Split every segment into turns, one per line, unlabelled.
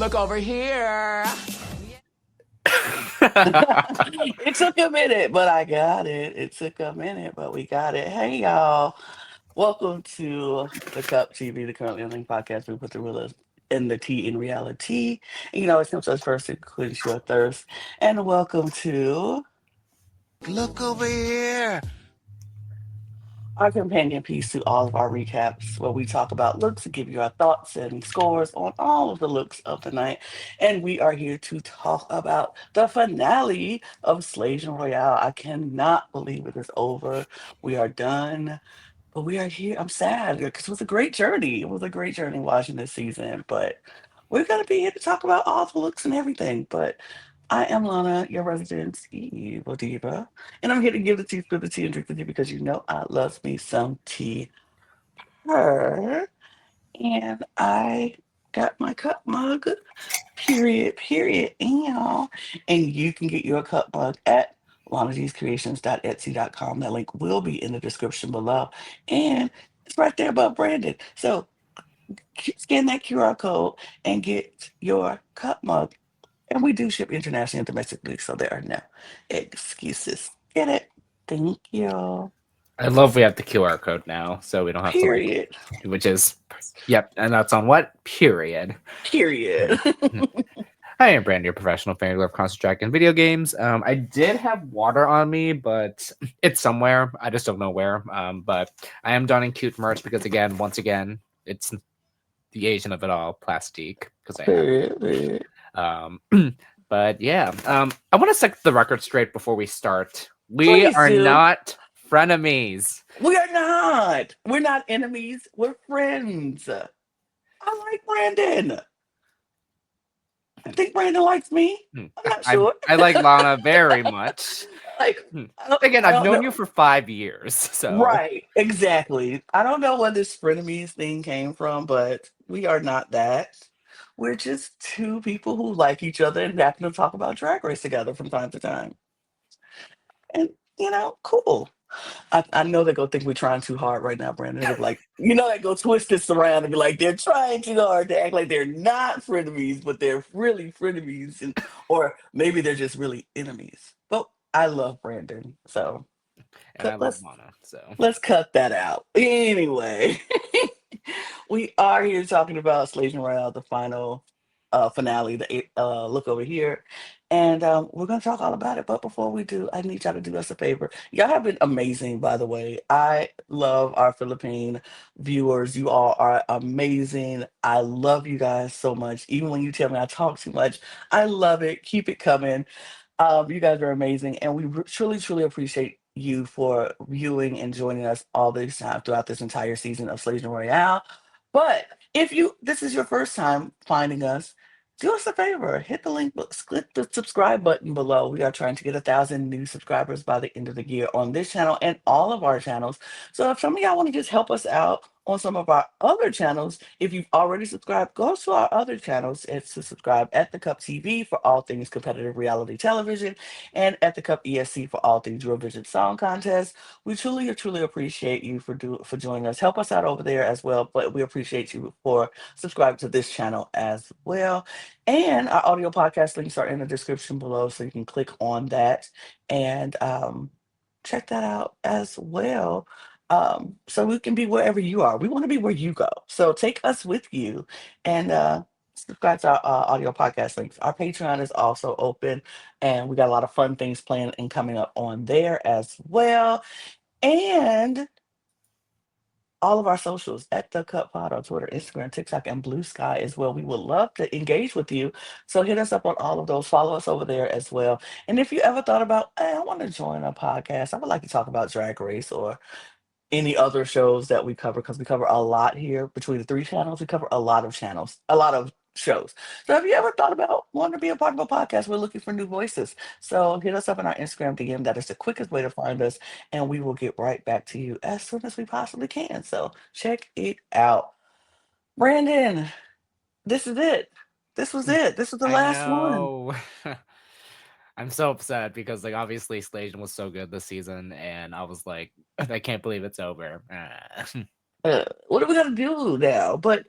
Look over here.
It took a minute, but I got it. It took a minute, but we got it. Hey, y'all. Welcome to the Cup TV, the Currently Unnamed Podcast. We put the real in the tea in reality. And, it comes us first to quench your thirst. And welcome to
Look over here.
our companion piece to all of our recaps, where we talk about looks and give you our thoughts and scores on all of the looks of the night. And we are here to talk about the finale of Slaysian Royale. I cannot believe it is over. We are done. But we are here. I'm sad because it was a great journey. It was a great journey watching this season. But we're going to be here to talk about all the looks and everything. But I am Lana, your resident evil diva. And I'm here to give the tea, spill the tea, and drink the tea because I love me some tea. Her. And I got my cup mug. Period. And you can get your cup mug at lanadcreations.etsy.com. That link will be in the description below. And it's right there above Brandon. So scan that QR code and get your cup mug. And we do ship internationally and domestically, so there are no excuses. Get it? Thank you.
I love we have the QR code now, so we don't have
Period.
to which is, yep, and that's on what? Period. I am Brandy, your professional fan of constant track and video games. I did have water on me, but it's somewhere. I just don't know where. But I am donning cute merch because, once again, it's the Asian of it all, plastique. Because
Period.
But yeah, I want to set the record straight before we start. We
Please
are
do.
not frenemies.
We are not. We're not enemies. We're friends. I like Brandon. I think Brandon likes me. I'm not sure.
I like Lana very much.
Like,
I've known you for 5 years, so
right, exactly. I don't know where this frenemies thing came from, but we are not that. We're just two people who like each other and happen to talk about Drag Race together from time to time. And cool. I know they're gonna think we're trying too hard right now, Brandon. They're like, they go twist this around and be like, they're trying too hard to act like they're not frenemies, but they're really frenemies, or maybe they're just really enemies. But I love Brandon, so
and I love Lana, so
let's cut that out. Anyway, we are here talking about Slaysian Royale, the final finale, the look over here. And we're going to talk all about it. But before we do, I need y'all to do us a favor. Y'all have been amazing, by the way. I love our Philippine viewers. You all are amazing. I love you guys so much. Even when you tell me I talk too much, I love it. Keep it coming. You guys are amazing. And we truly, truly appreciate you for viewing and joining us all this time throughout this entire season of Slaysian Royale. But if this is your first time finding us, do us a favor, hit the link, click the subscribe button below. We are trying to get 1,000 new subscribers by the end of the year on this channel and all of our channels. So if some of y'all want to just help us out on some of our other channels, if you've already subscribed, go to our other channels and to subscribe at the Cup TV for all things competitive reality television, and at the Cup ESC for all things Eurovision Song Contest. We truly, truly appreciate you for joining us. Help us out over there as well, but we appreciate you for subscribing to this channel as well. And our audio podcast links are in the description below, so you can click on that and check that out as well. So we can be wherever you are. We want to be where you go. So take us with you and subscribe to our audio podcast links. Our Patreon is also open, and we got a lot of fun things planned and coming up on there as well. And all of our socials at the Cup Pod on Twitter, Instagram, TikTok, and Blue Sky as well. We would love to engage with you. So hit us up on all of those. Follow us over there as well. And if you ever thought about, hey, I want to join a podcast, I would like to talk about Drag Race or any other shows that we cover, because we cover a lot here between the three channels. We cover a lot of shows. So have you ever thought about wanting to be a part of a podcast? We're looking for new voices. So hit us up in our Instagram DM. That is the quickest way to find us, and we will get right back to you as soon as we possibly can. So check it out. Brandon, this is it. This was it. This was the last one.
I'm so upset because obviously Slaysian was so good this season, and I was like, I can't believe it's over.
What are we gonna do now? But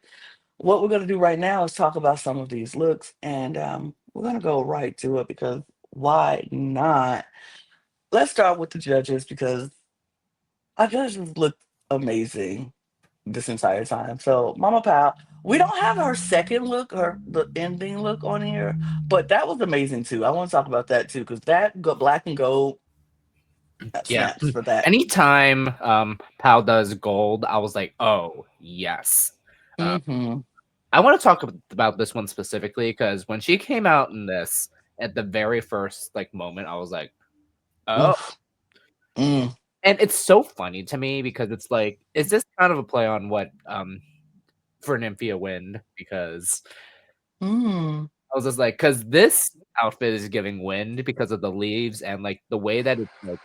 what we're going to do right now is talk about some of these looks, and we're going to go right to it because why not? Let's start with the judges because our judges look amazing this entire time. So, Mama Pal, we don't have her second look or the ending look on here, but that was amazing too. I want to talk about that too because black and gold
Yeah.
snaps for that.
Anytime Pal does gold, I was like, oh yes.
Mm-hmm.
I want to talk about this one specifically because when she came out in this at the very first like moment, I was like, oh.
Oof. Mm.
And it's so funny to me because it's like, is this kind of a play on what for Nymphia Wind? Because
Mm.
I was just like, because this outfit is giving wind because of the leaves and like the way that it's like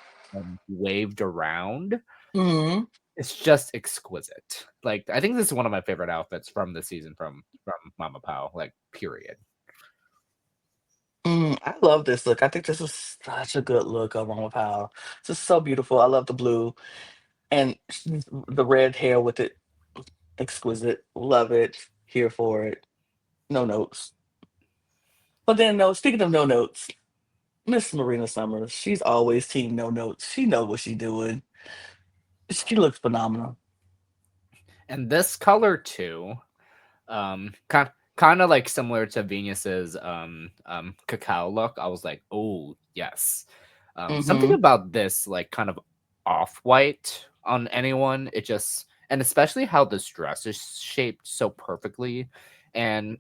waved around.
Mm.
It's just exquisite. Like I think this is one of my favorite outfits from the season from Mama Pao. Like period.
Mm. I love this look. I think this is such a good look of Mama Pal. It's just so beautiful. I love the blue and the red hair with it. Exquisite. Love it. Here for it. No notes. But then, no. Speaking of no notes, Miss Marina Summers. She's always team no notes. She know what she's doing. She looks phenomenal.
And this color too, kind of like similar to Venus's cacao look. I was like, oh yes. Something
Mm-hmm.
about this like kind of off white on anyone. It just and especially how this dress is shaped so perfectly, and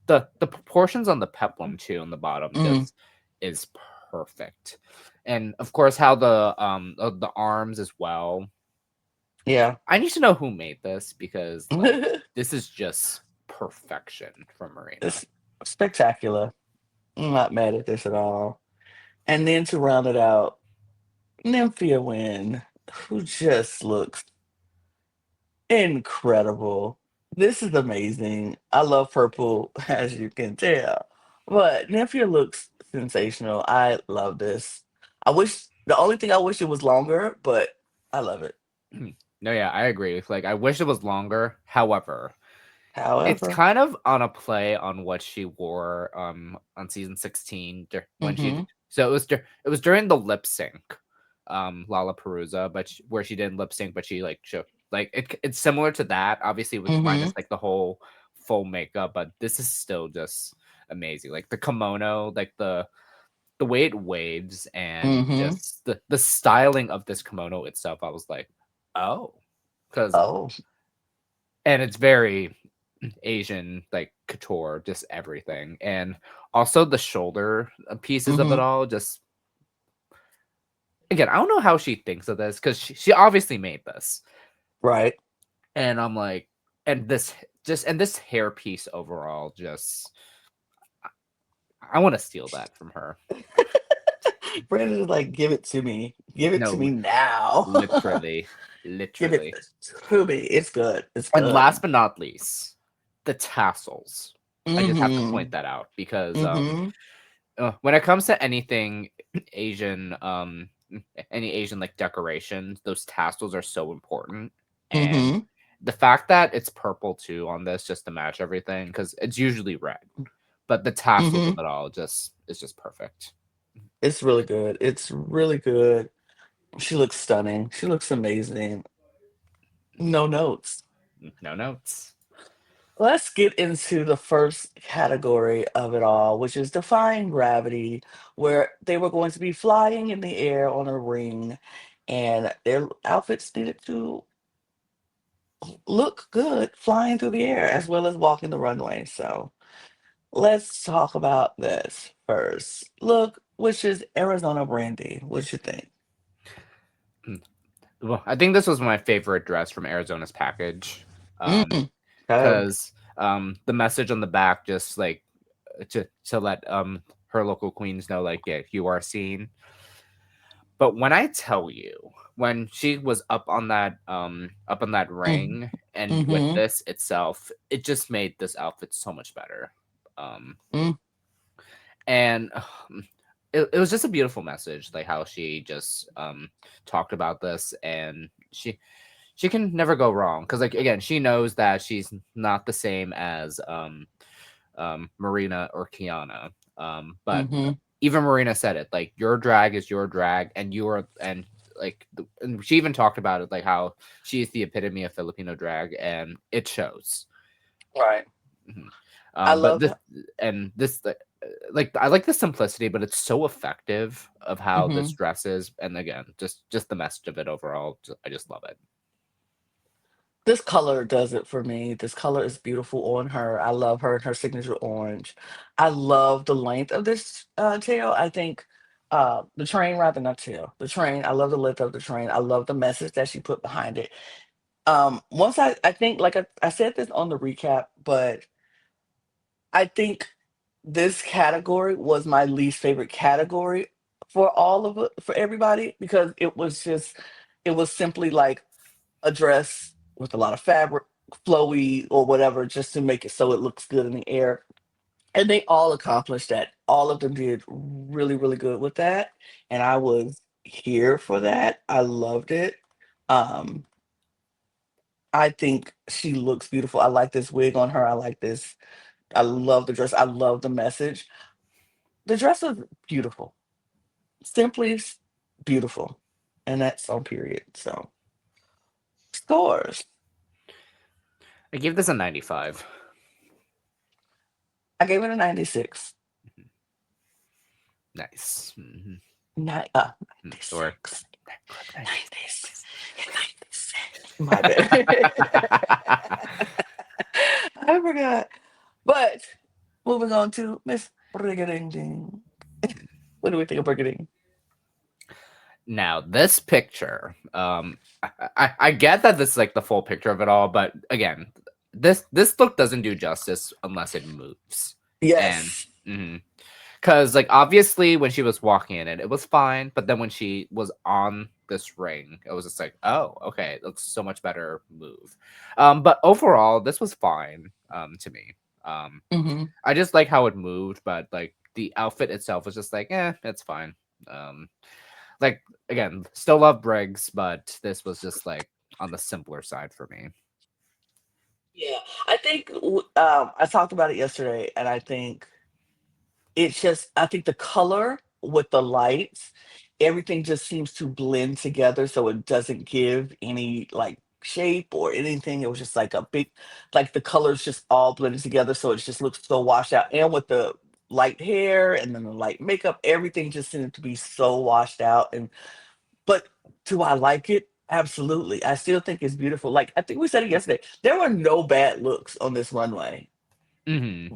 the proportions on the peplum too on the bottom
Mm.
just is perfect, and of course how the arms as well.
Yeah.
I need to know who made this because like this is just perfection from Marina.
It's spectacular. I'm not mad at this at all. And then to round it out, Nymphia Wynn, who just looks incredible. This is amazing. I love purple, as you can tell. But Nymphia looks sensational. I love this. The only thing I wish it was longer, but I love it.
No, yeah, I agree. Like, I wish it was longer. However, it's
However,
kind of on a play on what she wore on season 16 when she.
mm-hmm,
So it was during the lip sync, Lollapalooza, but where she didn't lip sync, but she like like it's similar to that, obviously with
mm-hmm,
minus like the whole full makeup, but this is still just amazing. Like the kimono, like the way it waves and
mm-hmm.
just the styling of this kimono itself, I was like, oh, because
Oh,
and it's very Asian, like couture, just everything, and also the shoulder pieces of it
mm-hmm,
all. Just again, I don't know how she thinks of this because she obviously made this,
right.
and I'm like, and this hair piece overall, just I want to steal that from her.
Brandon is like, give it to me. Give it to
No,
me now.
literally,
Give it
literally.
to me. It's good. It's
And
good.
last but not least, the tassels. I just have to
Mm-hmm.
point that out because
Mm-hmm.
when it comes to anything Asian, any Asian like decorations, those tassels are so important. And
Mm-hmm.
the fact that it's purple too on this just to match everything because it's usually red, but the tassels of
Mm-hmm.
it all just is just perfect.
It's really good. It's really good. She looks stunning. She looks amazing. No notes.
No notes.
Let's get into the first category of it all, which is defying gravity, where they were going to be flying in the air on a ring, and their outfits needed to look good flying through the air as well as walking the runway. So let's talk about this first. Look, which is Arizona Brandy. What you think?
Well, I think this was my favorite dress from Arizona's package.
Mm. Oh.
Because the message on the back just like to let her local queens know like yeah you are seen. But when I tell you when she was up on that
Mm.
ring and with
Mm-hmm.
this itself it just made this outfit so much better. Um,
Mm.
and it was just a beautiful message like how she just talked about this and she can never go wrong because like again she knows that she's not the same as Marina or Khianna. But
Mm-hmm.
even Marina said it like your drag is your drag, and you are and like and she even talked about it like how she is the epitome of Filipino drag, and it shows.
Right.
Mhm.
I
But
love.
this like I like the simplicity, but it's so effective of how
Mm-hmm.
this dress is, and again, just the message of it overall. I just love it.
This color does it for me. This color is beautiful on her. I love her and her signature orange. I love the length of this tail. I think the train rather not tail. The train. I love the length of the train. I love the message that she put behind it. Once I think like I said this on the recap, but I think this category was my least favorite category for all of it for everybody because it was simply like a dress with a lot of fabric, flowy or whatever, just to make it so it looks good in the air. And they all accomplished that. All of them did really, really good with that. And I was here for that. I loved it. Um, I think she looks beautiful. I like this wig on her. I like this. I love the dress. I love the message. The dress was beautiful. Simply beautiful. And that's on period. So scores.
I gave this a 95.
I gave it a 96.
Nice. Mhm.
Ni-
Or
96. 96. 96. My bad. I forgot. But moving on to Miss Brigiding. What do we think of Brigiding?
Now this picture, I get that this is like the full picture of it all, but again, this look doesn't do justice unless it moves. And
Yes.
because like obviously when she was walking in it, it was fine, but then when she was on this ring, it was just like, oh, okay, it looks so much better move. But overall, this was fine to me.
Hmm.
I just like how it moved, but like the outfit itself was just like, it's fine. Um, like again, still love Briggs, but this was just like on the simpler side for me.
Yeah. I think I talked about it yesterday, and I think it's just I think the color with the lights, everything just seems to blend together so it doesn't give any like shape or anything. It was just like a big like the colors just all blended together so it just looks so washed out. And with the light hair and then the light makeup, everything just seemed to be so washed out. And but do I like it? Absolutely. I still think it's beautiful. Like I think we said it yesterday. There were no bad looks on this runway.
Hmm.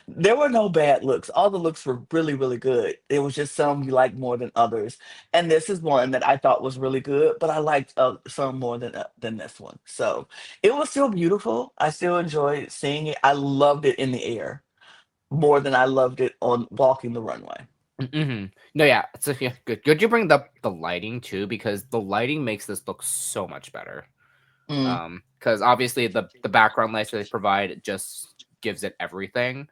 There were no bad looks. All the looks were really, really good. It was just some you like more than others. And this is one that I thought was really good, but I liked some more than this one. So it was still beautiful. I still enjoyed seeing it. I loved it in the air more than I loved it on walking the runway.
No, yeah, so yeah, good. Good you bring up the lighting too, because the lighting makes this look so much better.
Mm,
Because obviously the background lights that they provide it just gives it everything.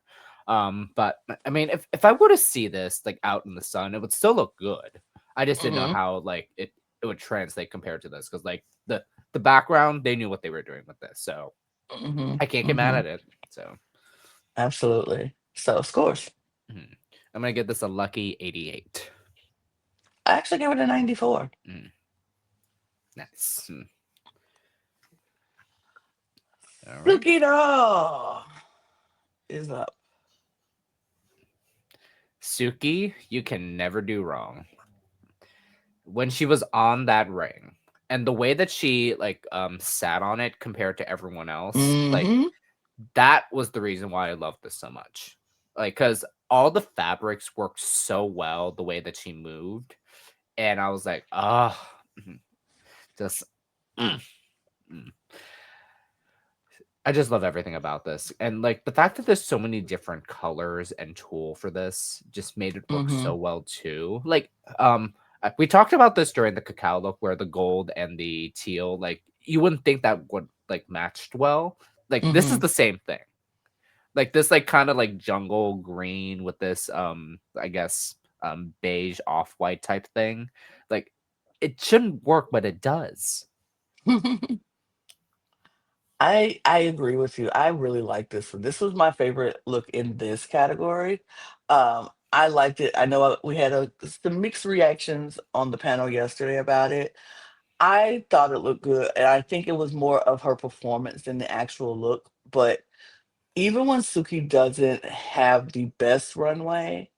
But I mean, if I were to see this like out in the sun, it would still look good. I just didn't know
hmm
how like it would translate compared to this, because like the background they knew what they were doing with this, so
hmm
I can't get mad
hmm
at it. So
Absolutely. So scores.
mhm. I'm gonna give this a lucky 88.
I actually gave it a 94.
Mm, nice. All right.
Suki Doll is up.
Suki, you can never do wrong. When she was on that ring and the way that she like sat on it compared to everyone else, like
Hmm.
that was the reason why I loved this so much. Like cuz all the fabrics worked so well the way that she moved, and I was like, "Oh, just mm, mm." I just love everything about this. And like the fact that there's so many different colors and tool for this just made it work
Hmm.
so well too. Like we talked about this during the cacao look where the gold and the teal, like you wouldn't think that would like matched well. Like this is
Hmm.
the same thing. Like this like kind of like jungle green with this I guess beige off-white type thing. Like it shouldn't work, but it does.
I agree with you. I really like this one. This was my favorite look in this category. I liked it. I know we had some mixed reactions on the panel yesterday about it. I thought it looked good, and I think it was more of her performance than the actual look. But even when Suki doesn't have the best runway,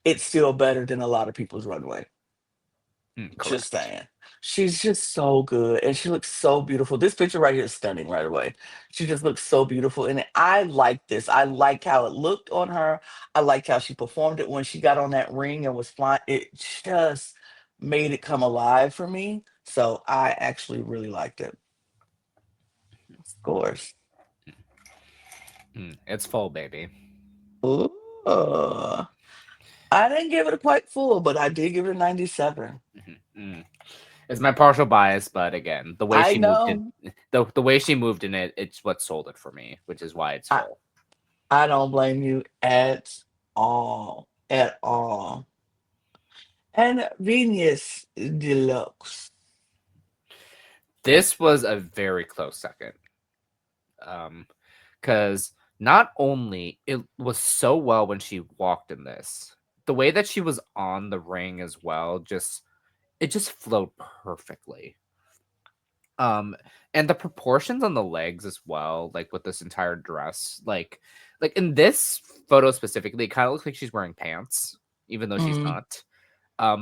it's still better than a lot of people's runway. Just
Correct.
saying. She's just so good and she looks so beautiful. This picture right here is stunning right away. She just looks so beautiful in it. I like this. I like how it looked on her. I liked how she performed it when she got on that ring and was flying. It just made it come alive for me. So I actually really liked it. Of course.
It's full, baby.
Ooh. I didn't give it a quite full, but I did give it a 97.
Mm. It's my partial bias, but again, the way
I
she moved in,
know.
the way she moved in it, it's what sold it for me, which is why it's
I,
full.
I don't blame you at all. At all. And Viñas DeLuxe.
This was a very close second. Because not only it was so well when she walked in this, the way that she was on the ring as well, just flowed perfectly. Um, and the proportions on the legs as well, like with this entire dress, like in this photo specifically, it kind of looks like she's wearing pants, even though she's
Mm,
not.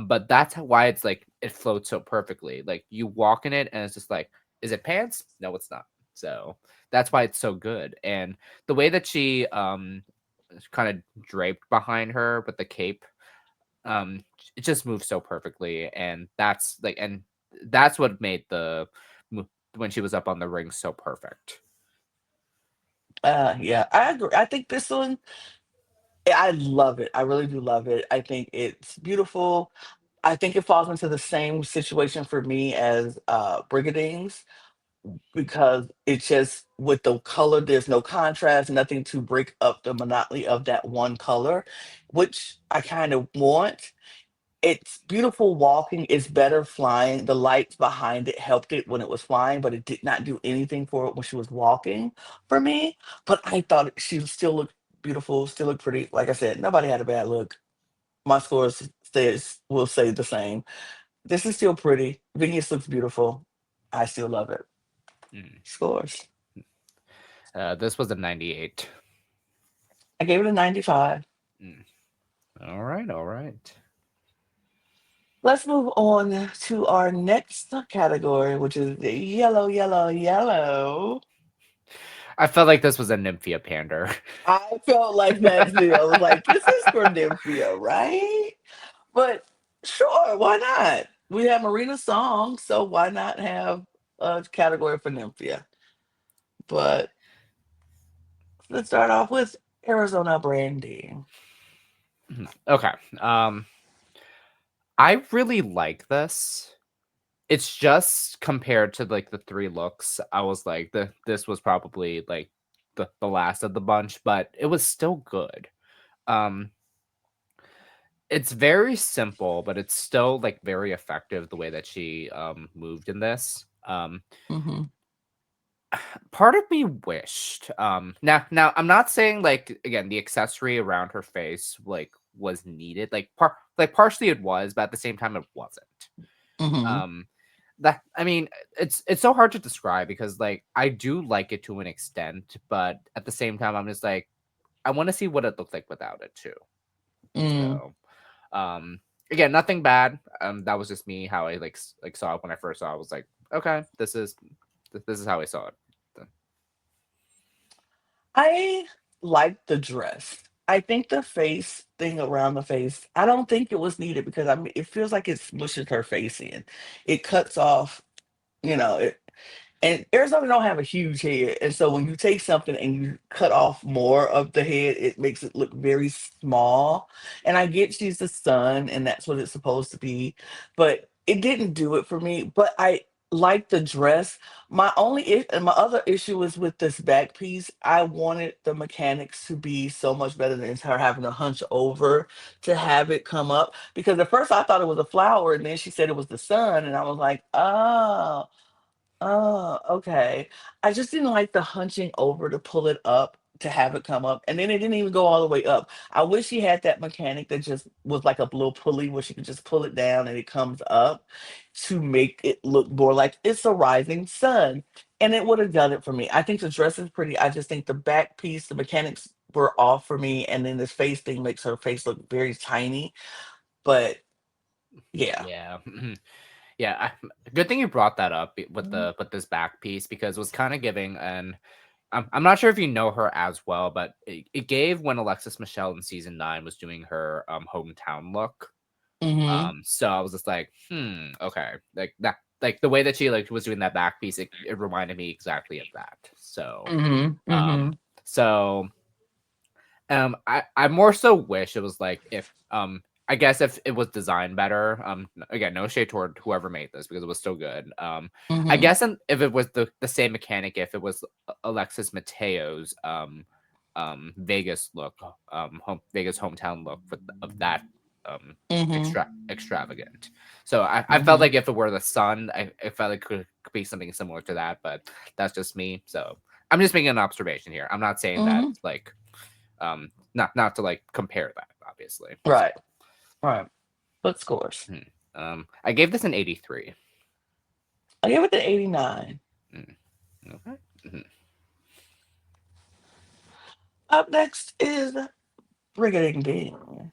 But that's why it's like it floats so perfectly. Like you walk in it and it's just like, is it pants? No, it's not. So that's why it's so good. And the way that she kind of draped behind her with the cape, um it just moves so perfectly. And that's what made when she was up on the ring so perfect.
yeah, I agree. I think this one, I love it. I really do love it. I think it's beautiful. I think it falls into the same situation for me as Brigading's because it's just with the color, there's no contrast, nothing to break up the monotony of that one color, which I kind of want. It's beautiful walking, it's better flying. The lights behind it helped it when it was flying, but it did not do anything for it when she was walking for me. But I thought she still looked beautiful, still looked pretty. Like I said, nobody had a bad look. My scores says will say the same. This is still pretty. Venus looks beautiful. I still love it.
Mm.
Scores.
This was a 98.
I gave it a 95.
Mm. All right, all right.
Let's move on to our next category, which is the yellow, yellow, yellow.
I felt like this was a Nymphia pander.
I felt like that too. I was like, this is for Nymphia, right? But sure, why not? We have Marina Song, so why not have a category for Nymphia? But let's start off with Arizona Brandy.
Okay. I really like this. It's just compared to like the three looks, I was like this was probably like the last of the bunch, but it was still good. Um it's very simple, but it's still like very effective the way that she moved in this.
Hmm.
Part of me wished now I'm not saying like again the accessory around her face like was needed, like partially it was, but at the same time it wasn't.
Hmm.
um that I mean, it's so hard to describe because like I do like it to an extent, but at the same time I'm just like I want to see what it looked like without it too.
Mm.
So again, nothing bad. That was just me how I like saw it when I first saw it. I was like, okay, this is how I saw it.
I like the dress. I think the face thing around the face, I don't think it was needed because I mean, it feels like it smushes her face in. It cuts off, you know, and Arizona don't have a huge head, and so when you take something and you cut off more of the head, it makes it look very small. And I get she's the sun, and that's what it's supposed to be, but it didn't do it for me. But I like the dress. And my other issue is with this back piece. I wanted the mechanics to be so much better than her having to hunch over to have it come up. Because at first I thought it was a flower, and then she said it was the sun, and I was like, oh. Oh, okay. I just didn't like the hunching over to pull it up to have it come up, and then it didn't even go all the way up. I wish he had that mechanic that just was like a little pulley where she could just pull it down and it comes up to make it look more like it's a rising sun. And it would have done it for me. I think the dress is pretty. I just think the back piece, the mechanics were off for me, and then this face thing makes her face look very tiny. But yeah.
Yeah. Yeah, good thing you brought that up with
Mhm.
the with this back piece because it was kind of giving an I'm not sure if you know her as well, but it gave when Alexis Michelle in season 9 was doing her hometown look.
Mhm.
So I was just like, okay, like that, like the way that she like was doing that back piece, it reminded me exactly of that.
Mhm.
Um,
Mhm.
so I more so wish it was like if I guess if it was designed better. Again, no shade toward whoever made this because it was still good. I
Mhm.
guess if it was the same mechanic, if it was Alexis Mateo's Vegas look, Vegas hometown look of that
Mhm.
extravagant. So I felt
Mhm.
like if it were the sun, I felt like it could be something similar to that, but that's just me. So I'm just making an observation here. I'm not saying that
Mhm.
like not to like compare that, obviously. So
Right. Right. What scores?
I gave this an 83.
I gave it an 89.
Mm, okay. Mhm.
Up next is Brigiding.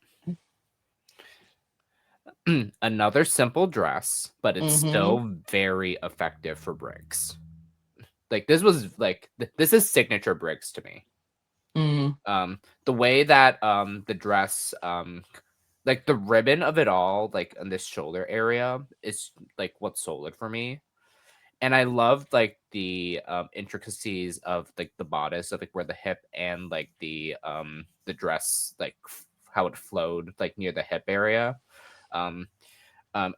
Another simple dress, but it's
Mhm.
still very effective for Briggs. Like this was like this is signature Briggs to me.
Mhm.
The way that the dress like the ribbon of it all like on this shoulder area is like what sold it for me. And I loved like the intricacies of like the bodice of like where the hip and like the dress like how it flowed like near the hip area. Um,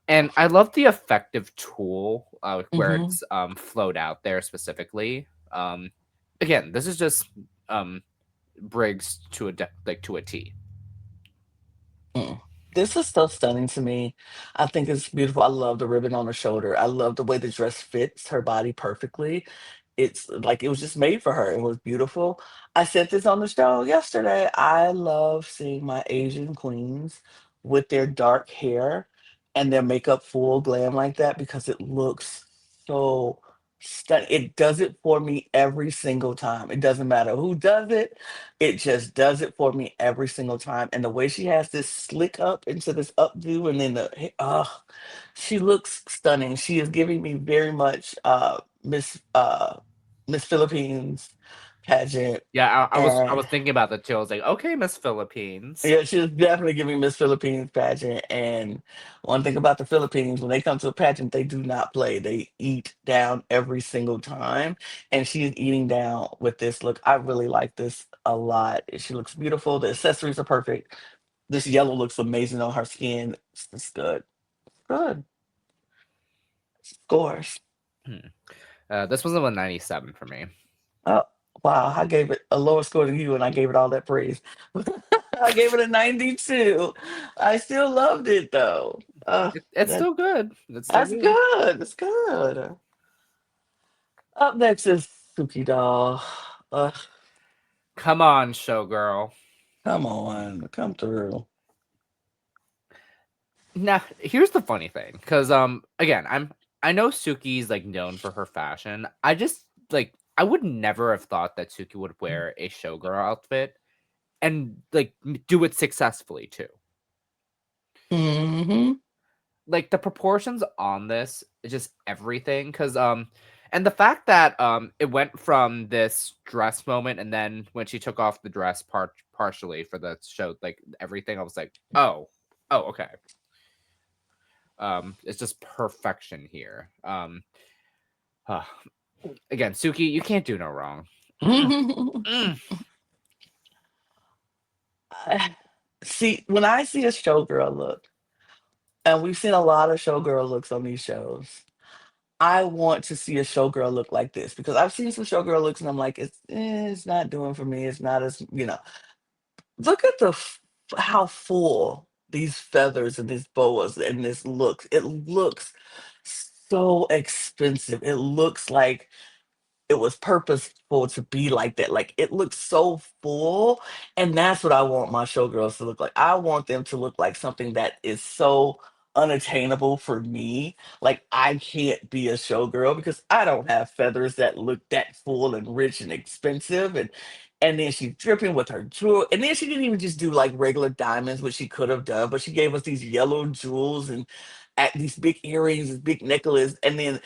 and I love the effective tool where
Mhm.
it's flowed out there specifically. Again, this is just um, Briggs to like to a T.
Mm. This is so stunning to me. I think it's beautiful. I love the ribbon on her shoulder. I love the way the dress fits her body perfectly. It's like it was just made for her. It was beautiful. I said this on the show yesterday. I love seeing my Asian queens with their dark hair and their makeup full glam like that because it looks so stunning. It does it for me every single time. It doesn't matter who does it. It just does it for me every single time. And the way she has this slick up into this updo and then she looks stunning. She is giving me very much Miss Philippines pageant.
Yeah, I
And
was thinking about that too. I was like, okay, Miss Philippines.
yeah, she was definitely giving Miss Philippines pageant. And one thing about the Philippines, when they come to a pageant, they do not play. They eat down every single time. And she is eating down with this look. I really like this a lot. She looks beautiful. The accessories are perfect. This yellow looks amazing on her skin. It's good. Good. Scores.
Hmm. This was a 197 for me.
Oh, wow. I gave it a lower score than you, and I gave it all that praise. I gave it a 92. I still loved it though.
It's still good. It's still
That's
good.
good. That's good. Up next is Suki Doll. Uh,
Come on, showgirl.
come on, come through.
Now, here's the funny thing, because again, I know Suki's like known for her fashion. I just like I would never have thought that Suki would wear a showgirl outfit and like do it successfully too.
Mm-hmm.
Like the proportions on this is just everything, because and the fact that it went from this dress moment and then when she took off the dress partially for the show, like everything, I was like, oh, okay. It's just perfection here. Uh, Again, Suki, you can't do no wrong. Mm, mm.
See, when I see a showgirl look, and we've seen a lot of showgirl looks on these shows, I want to see a showgirl look like this because I've seen some showgirl looks and I'm like, it's not doing for me. It's not as Look at how full these feathers and these boas and this looks. It looks so expensive. It looks like it was purposeful to be like that. Like it looks so full, and that's what I want my showgirls to look like. I want them to look like something that is so unattainable for me. Like I can't be a showgirl because I don't have feathers that look that full and rich and expensive. And then she's dripping with her jewel. And then she didn't even just do like regular diamonds, which she could have done, but she gave us these yellow jewels and at these big earrings, this big necklace, and then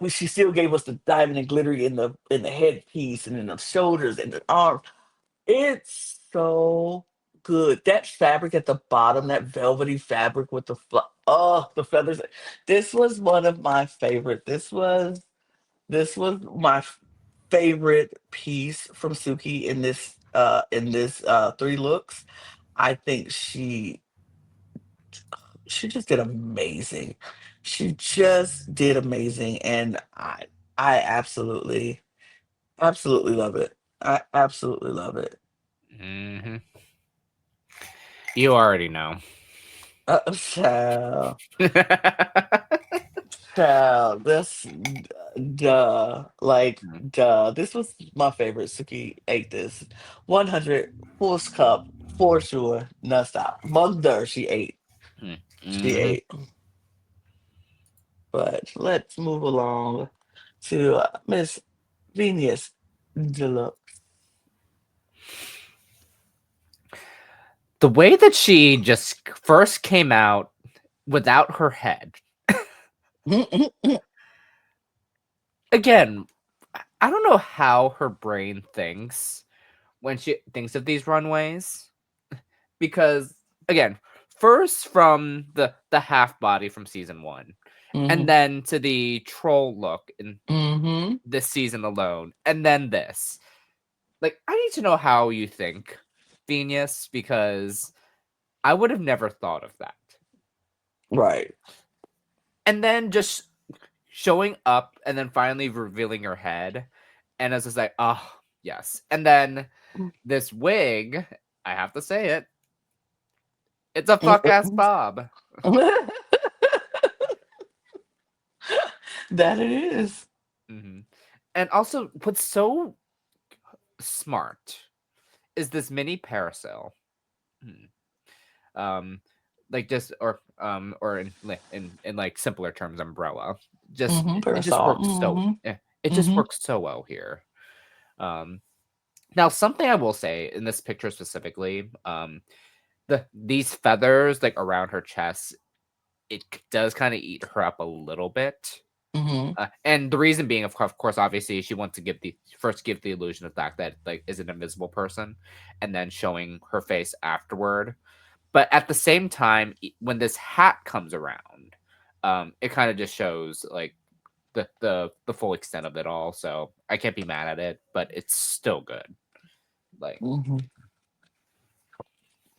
she still gave us the diamond and glittery in the headpiece and in the shoulders and the arms. It's so good. That fabric at the bottom, that velvety fabric with the feathers. This was one of my favorite. This was my favorite piece from Suki in this three looks. I think she just did amazing. She just did amazing, and I absolutely love it. I absolutely love it.
Hmm. You already know.
Child, child, this like duh. This was my favorite. Suki ate this 100 full cup for sure, nonstop. Mugged her, she
Hmm.
ate. But let's move along to Miss Viñas DeLuxe.
The way that she just first came out without her head. Again, I don't know how her brain thinks when she thinks of these runways. Because again, first from the half body from season 1, and
Mhm,
then to the troll look in
mhm.
this season alone, and then this. Like, I need to know how you think, Venus, because I would have never thought of that.
Right.
And then just showing up and then finally revealing her head, and it's just like, oh yes. And then this wig, I have to say it, it's a fuck ass bob.
That it is.
Hmm. And also, what's so smart is this mini parasail. Hmm. Um, like just or in like simpler terms, umbrella. Just it just
Parasol.
works so it just
Mhm,
works so well here. Um, Now something I will say in this picture specifically, these feathers like around her chest, does kind of eat her up a little bit.
mhm,
And the reason being, of course, obviously, she wants to give the illusion of the fact that like is an invisible person, and then showing her face afterward. But at the same time, when this hat comes around, it kind of just shows like the full extent of it all. So I can't be mad at it, but it's still good. Like,
mhm.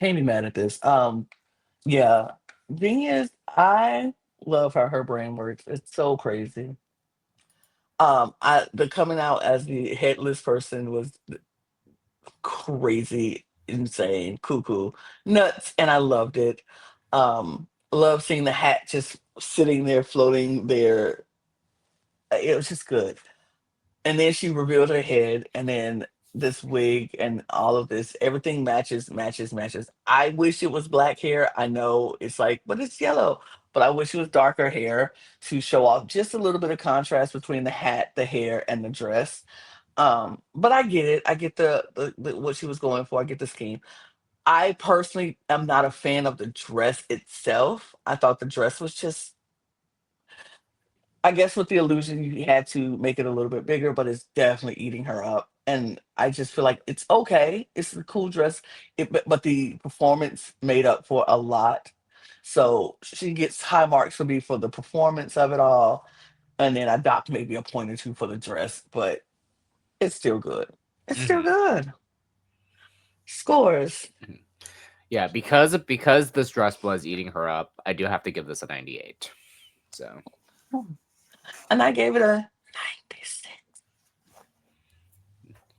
Can't be mad at this. Yeah. Thing is, I love how her brain works. It's so crazy. I the coming out as the headless person was crazy, insane, cuckoo, nuts, and I loved it. Love seeing the hat just sitting there, floating there. It was just good. And then she revealed her head, and then this wig and all of this, everything matches, matches, matches. I wish it was black hair. I know it's like, but it's yellow. But I wish it was darker hair to show off just a little bit of contrast between the hat, the hair, and the dress. But I get it. I get the what she was going for. I get the scheme. I personally am not a fan of the dress itself. I thought the dress was just, I guess with the illusion you had to make it a little bit bigger, but it's definitely eating her up. And I just feel like it's okay. It's a cool dress, but the performance made up for a lot. So she gets high marks for me for the performance of it all, and then I docked maybe a point or two for the dress, but it's still good. It's still
mhm,
good. Scores.
mhm. Yeah, because this dress was eating her up, I do have to give this a 98. So
And I gave it a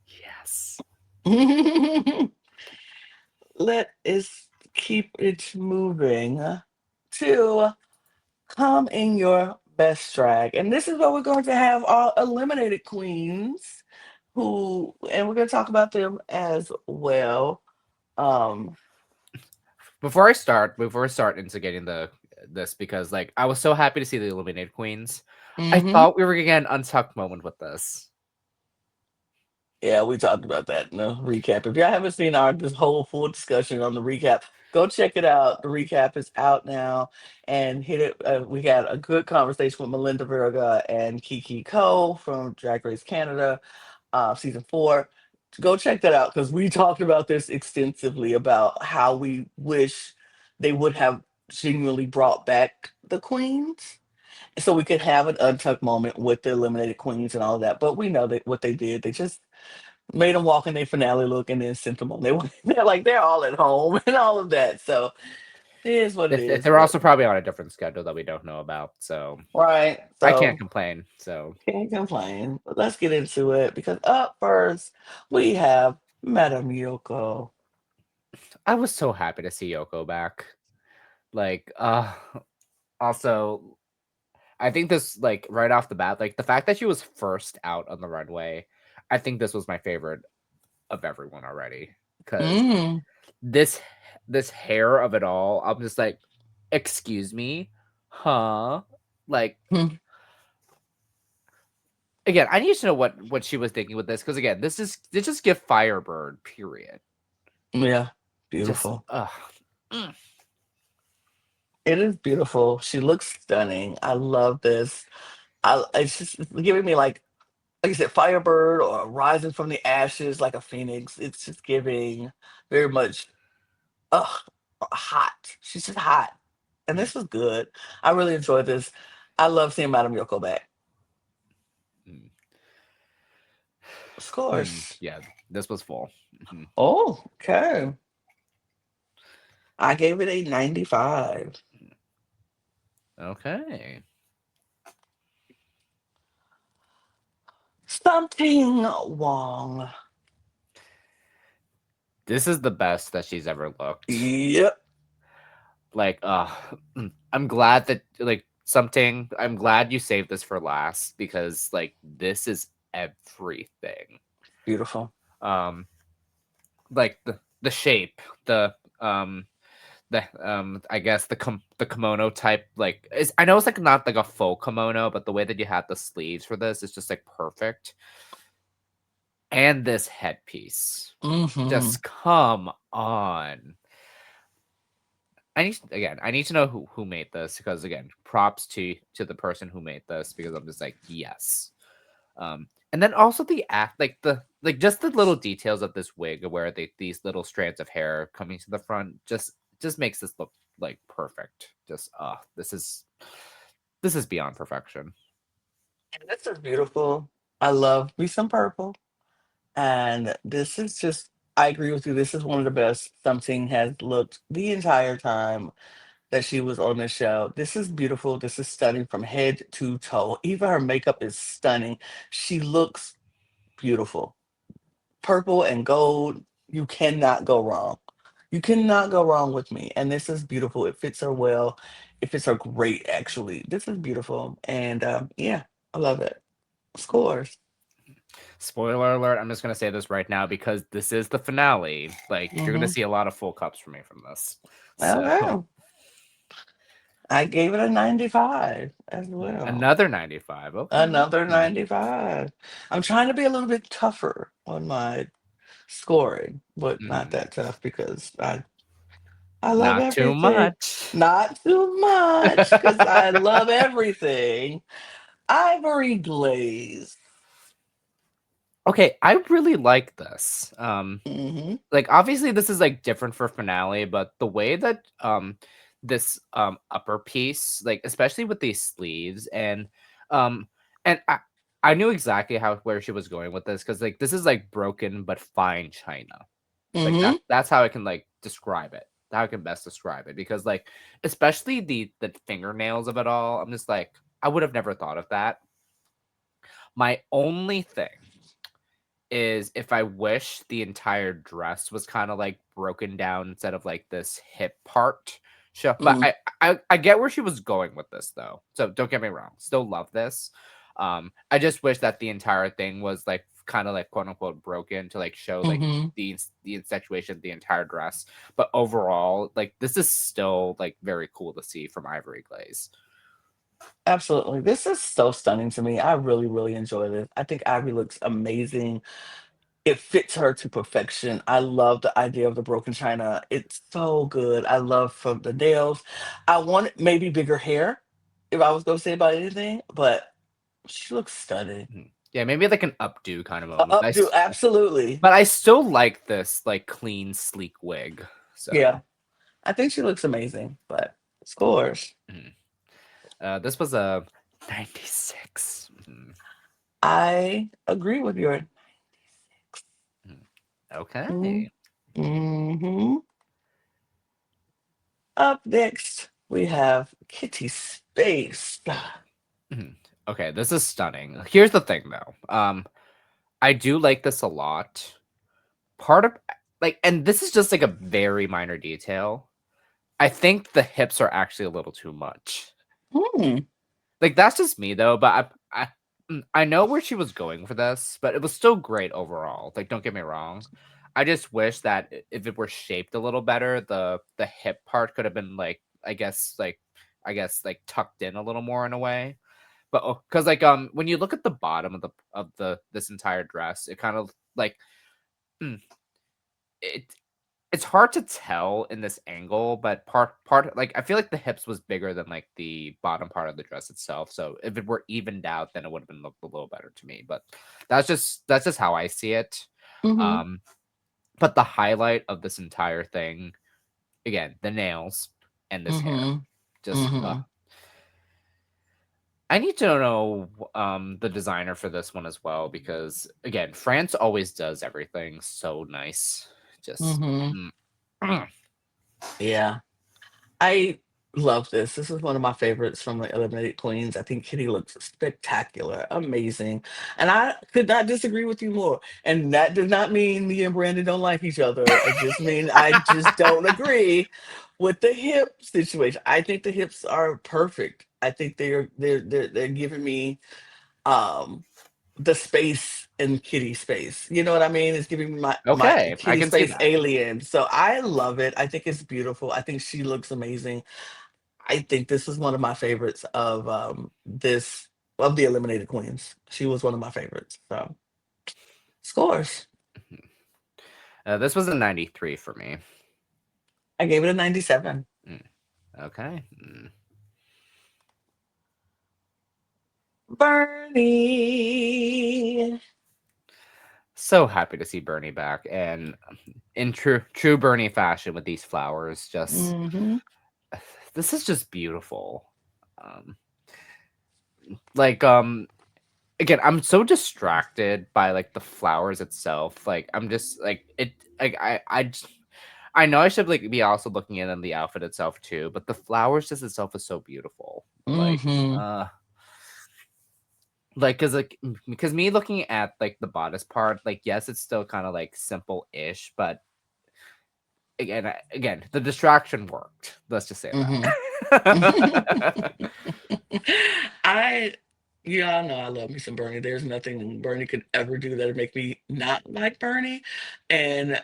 yes.
96. Let us keep it moving to Come in Your best drag. And this is where we're going to have our eliminated queens and we're going to talk about them as well. Um,
Before I start instigating this, because like I was so happy to see the eliminated queens. I
mhm.
thought we were gonna get an untucked moment with this.
Yeah, we talked about that in the recap. If y'all haven't seen this whole full discussion on the recap, go check it out. The recap is out now, and hit it. We had a good conversation with Melinda Verga and Kiki Ko from Drag Race Canada, season 4. Go check that out because we talked about this extensively about how we wish they would have genuinely brought back the queens so we could have an untucked moment with the eliminated queens and all of that. But we know that what they did, they just made them walk in their finale look and then sent them on. They're all at home and all of that. So it is what it is.
They're
But
also probably on a different schedule that we don't know about, so
right,
I can't
so
complain. So
can't complain. But let's get into it because up first we have Madame Yoko.
I was so happy to see Yoko back. Like, also, I think this, like, right off the bat, like the fact that she was first out on the runway, I think this was my favorite of everyone already, because
Mm.
this hair of it all, I'm just like, excuse me, huh? Like,
Hmm.
again, I need to know what she was thinking with this, because again, this just give Firebird, period.
Yeah,
Just
beautiful.
mm.
It is beautiful. She looks stunning. I love this. It's just giving me like I said, Firebird or rising from the ashes like a phoenix. It's just giving very much ugh hot. She's just hot. And
Mm,
this was good. I really enjoyed this. I love seeing Madame Yoko back.
mm,
Scores.
yeah, this was full. Mhm.
Oh, okay. I gave it a 95.
Okay.
Something Wong.
This is the best that she's ever looked.
Yep.
Like, I'm glad that, like, something, I'm glad you saved this for last, because like this is everything.
Beautiful.
Um, like the shape, the I guess the kimono type, like, is, I know it's like not like a full kimono, but the way that you had the sleeves for this is just like perfect. And this headpiece,
Mm-hmm.
just come on. I need to know who made this, because again, props to the person who made this, because I'm just like, yes. And then also the act, like just the little details of this wig, where these little strands of hair coming to the front, just makes this look like perfect. Just this is beyond perfection.
This is beautiful. I love me some purple. And this is just, I agree with you. This is one of the best something has looked the entire time that she was on the show. This is beautiful. This is stunning from head to toe. Even her makeup is stunning. She looks beautiful. Purple and gold, you cannot go wrong. You cannot go wrong with me. And this is beautiful. It fits her well. It fits her great, actually. This is beautiful. And yeah, I love it. Scores.
Spoiler alert, I'm just gonna say this right now, because this is the finale. Like, you're gonna
Hmm.
see a lot of full cups from me from this. So
Okay. I gave it a 95 as well.
another 95. Okay.
Another 95. I'm trying to be a little bit tougher on my scoring, but not
Mhm.
that tough because I love
Not too
everything.
much.
Not too much because I love everything. Ivory Glaze.
Okay, I really like this.
Hmm.
Like, obviously this is like different for finale, but the way that this upper piece, like especially with these sleeves, um and I knew exactly where she was going with this, because like this is like broken but fine china. Like
Hmm.
that's how I can like describe it. How I can best describe it, because like especially the fingernails of it all, I'm just like, I would have never thought of that. My only thing is, if I wish the entire dress was kind of like broken down instead of like this hip part Sure, but
Mm,
I get where she was going with this though. So don't get me wrong, still love this. I just wish that the entire thing was like kind of like quote unquote broken to like show like
mm-hmm.
the infatuation of the entire dress. But overall, like this is still like very cool to see from Ivory Glaze.
Absolutely. This is so stunning to me. I really, really enjoy this. I think Ivy looks amazing. It fits her to perfection. I love the idea of the broken china. It's so good. I love from the nails. I wanted maybe bigger hair if I was going to say about anything, but she looks stunning.
Yeah, maybe like an updo kind of moment.
Updo, absolutely.
But I still like this like clean, sleek wig. So
Yeah, I think she looks amazing, but scores.
mhm. This was a 96.
I agree with your.
Okay.
Mm-hmm. Up next, we have Kitty Space.
Mhm. Okay, this is stunning. Here's the thing though. I do like this a lot. Part of like and this is just like a very minor detail. I think the hips are actually a little too much.
Hmm.
Like that's just me though, but I know where she was going for this, but it was still great overall. Like don't get me wrong. I just wish that if it were shaped a little better, the hip part could have been like I guess like tucked in a little more in a way. But because like when you look at the bottom of the this entire dress, it kind of like mm, it it's hard to tell in this angle, but part like I feel like the hips was bigger than like the bottom part of the dress itself. So if it were evened out, then it would have been looked a little better to me. But that's just how I see it.
Mm-hmm.
Um, but the highlight of this entire thing, again, the nails and this hair,
Mm-hmm.
just
Mm-hmm.
I need to know the designer for this one as well because again, France always does everything so nice. Just
Mm-hmm.
mm, mm.
Yeah. I love this. This is one of my favorites from the Eliminated Queens. I think Kitty looks spectacular, amazing. And I could not disagree with you more. And that does not mean me and Brandy don't like each other. It just means I just don't agree with the hip situation. I think the hips are perfect. I think they're giving me um the space and kitty space. You know what I mean? It's giving me my
Okay, I
kitty
can see
space
that.
alien. So I love it. I think it's beautiful. I think she looks amazing. I think this is one of my favorites of this of the eliminated queens. She was one of my favorites. So scores.
This was a 93 for me.
I gave it a 97.
Mm, okay.
Bernie.
So happy to see Bernie back and in true Bernie fashion with these flowers. Just
Hmm.
this is just beautiful. Um, like again, I'm so distracted by like the flowers itself. Like I'm just like it. Like I know I should like be also looking in on the outfit itself too, but the flowers just itself is so beautiful.
Hmm.
Like because me looking at like the bodice part, like yes, it's still kind of like simple-ish, but again, the distraction worked. Let's just say
Hmm.
that.
I, yeah, I know I love me some Bernie. There's nothing Bernie could ever do that would make me not like Bernie. And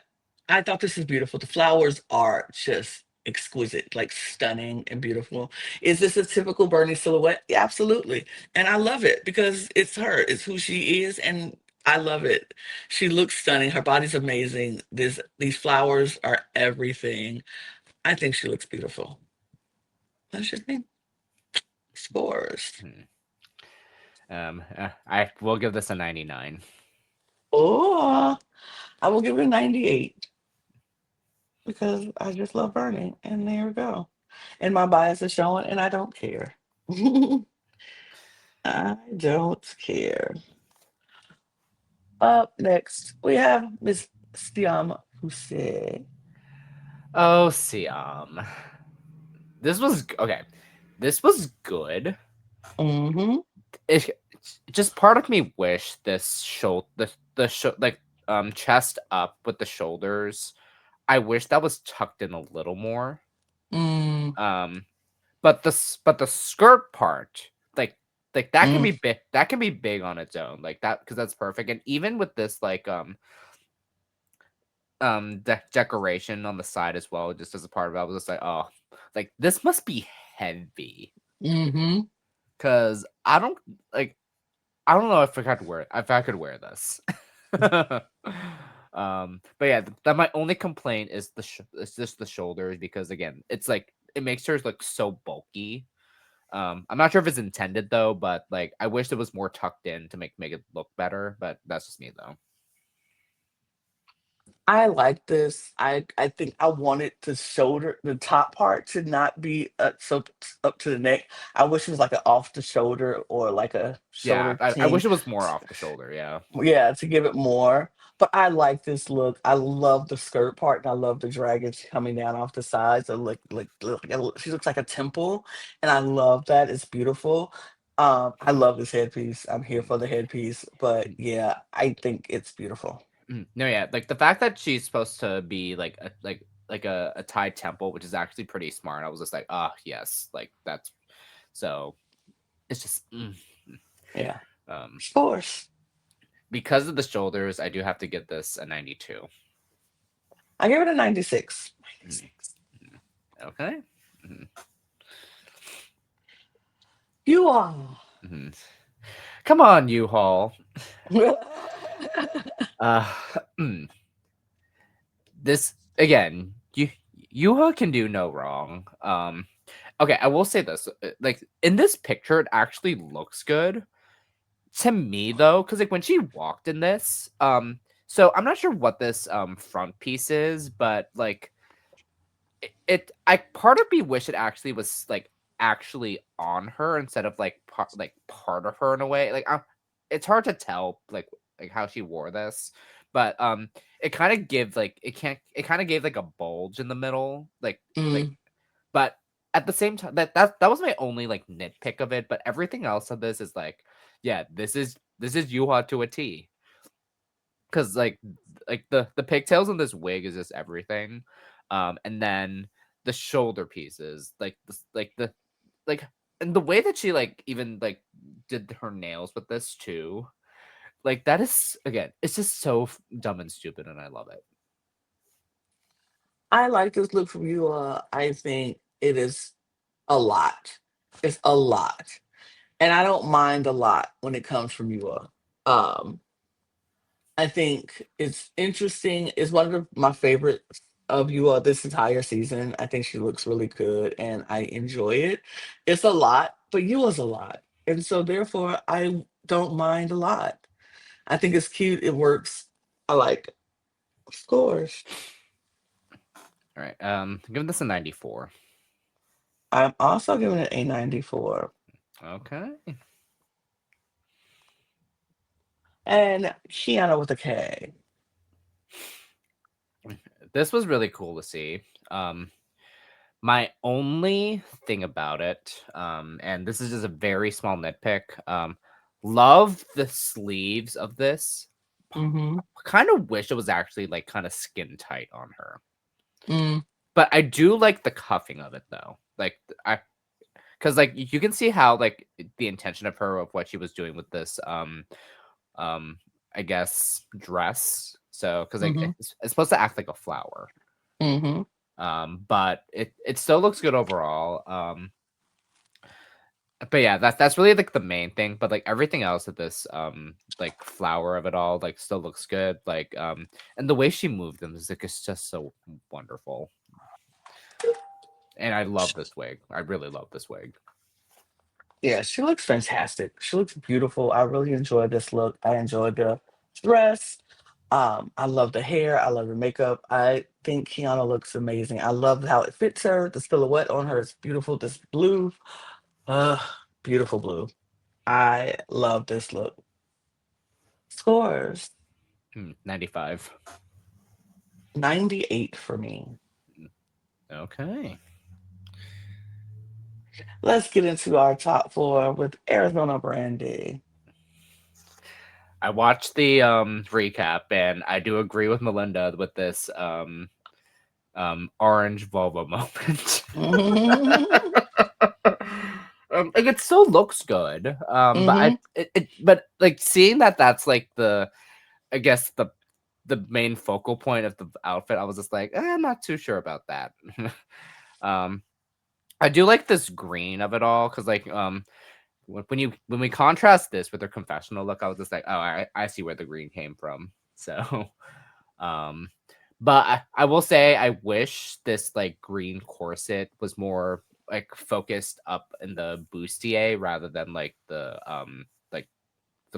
I thought this was beautiful. The flowers are just exquisite, like stunning and beautiful. Is this a typical Bernie silhouette? Yeah, absolutely. And I love it because it's her, it's who she is, and I love it. She looks stunning. Her body's amazing. These flowers are everything. I think she looks beautiful. That's just me. Scores.
I will give this a 99.
Oh, I will give it a 98 because I just love burning. And there we go. And my bias is showing, and I don't care. I don't care. Up next, we have Miss Siam Phusri.
Oh, Siam. This was okay. This was good.
Mm-hmm.
It just part of me wish this shoulder like chest up with the shoulders. I wish that was tucked in a little more.
Mm,
Um, but the skirt part, like that can
mm.
be big. That can be big on its own, like that, because that's perfect. And even with this, like decoration on the side as well, just as a part of it, I was just like, oh, like this must be heavy,
Mm-hmm.
because I don't know if I could wear it, if I could wear this. But yeah, that my only complaint is it's just the shoulders, because again, it's like it makes her look so bulky. I'm not sure if it's intended though, but like I wish it was more tucked in to make it look better. But that's just me though.
I like this. I think I wanted the top part to not be up to the neck. I wish it was like an off the shoulder or like a
Yeah,
shoulder
I
ting.
wish it was more off the shoulder. Yeah.
Yeah, to give it more. But I like this look. I love the skirt part, and I love the dragons coming down off the sides. And she looks like a temple, and I love that. It's beautiful. I love this headpiece. I'm here for the headpiece, but yeah, I think it's beautiful.
No, yeah, like the fact that she's supposed to be like a Thai temple, which is actually pretty smart. I was just like, ah, yes, like that's so. It's just
Yeah,
um
of course.
because of the shoulders, I do have to give this a 92.
I give it a 96.
Mm,
96.
okay. Mhm,
You are.
mhm. Come on, U-Haul. Uh, mm, this again, Yuhua can do no wrong. Okay, I will say this: like in this picture, it actually looks good to me though, because like when she walked in this, so I'm not sure what this front piece is, but like I part of me wish it actually was like actually on her instead of like part of her in a way. Like it's hard to tell like how she wore this, but it kind of gave like it kind of gave like a bulge in the middle, like
Mm,
but at the same time that was my only like nitpick of it, but everything else of this is like, yeah, this is Yuha to a T. Cause like the pigtails in this wig is just everything. And then the shoulder pieces, like like and the way that she like even like did her nails with this too. Like that is again, it's just so dumb and stupid, and I love it.
I like this look from you. I think it is a lot. It's a lot. And I don't mind a lot when it comes from you. I think it's interesting. It's one of my favorites of you this entire season. I think she looks really good and I enjoy it. It's a lot, but you was a lot. And so therefore I don't mind a lot. I think it's cute. It works. I like it. Scores.
All right. Give this a 94.
I'm also giving it a 94.
Okay.
And Khianna with a K.
This was really cool to see. My only thing about it, and this is just a very small nitpick, love the sleeves of this.
Mm-hmm.
Kind of wish it was actually like kind of skin tight on her.
Mm,
But I do like the cuffing of it though. Like I because like you can see how like the intention of her of what she was doing with this um I guess dress. So because like
mm-hmm.
it's supposed to act like a flower.
Mm-hmm.
But it still looks good overall. But yeah, that's really like the main thing. But like everything else of this like flower of it all like still looks good. Like and the way she moved them is like it's just so wonderful. And I love this wig. I really love this wig.
Yeah, she looks fantastic. She looks beautiful. I really enjoy this look. I enjoy the dress. I love the hair. I love the makeup. I think Kiana looks amazing. I love how it fits her. The silhouette on her is beautiful. This blue, uh, beautiful blue. I love this look. Scores
95.
98 for me.
Okay.
Let's get into our top four with Arizona Brandy.
I watched the recap and I do agree with Melinda with this orange vulva moment.
Mm-hmm.
Like it still looks good. But
Mm-hmm.
but like seeing that that's like the, I guess the main focal point of the outfit, I was just like, I'm not too sure about that. um, I do like this green of it all because like when we contrast this with their confessional look, I was just like, oh, I see where the green came from. So, um, but I will say I wish this like green corset was more like focused up in the bustier rather than like the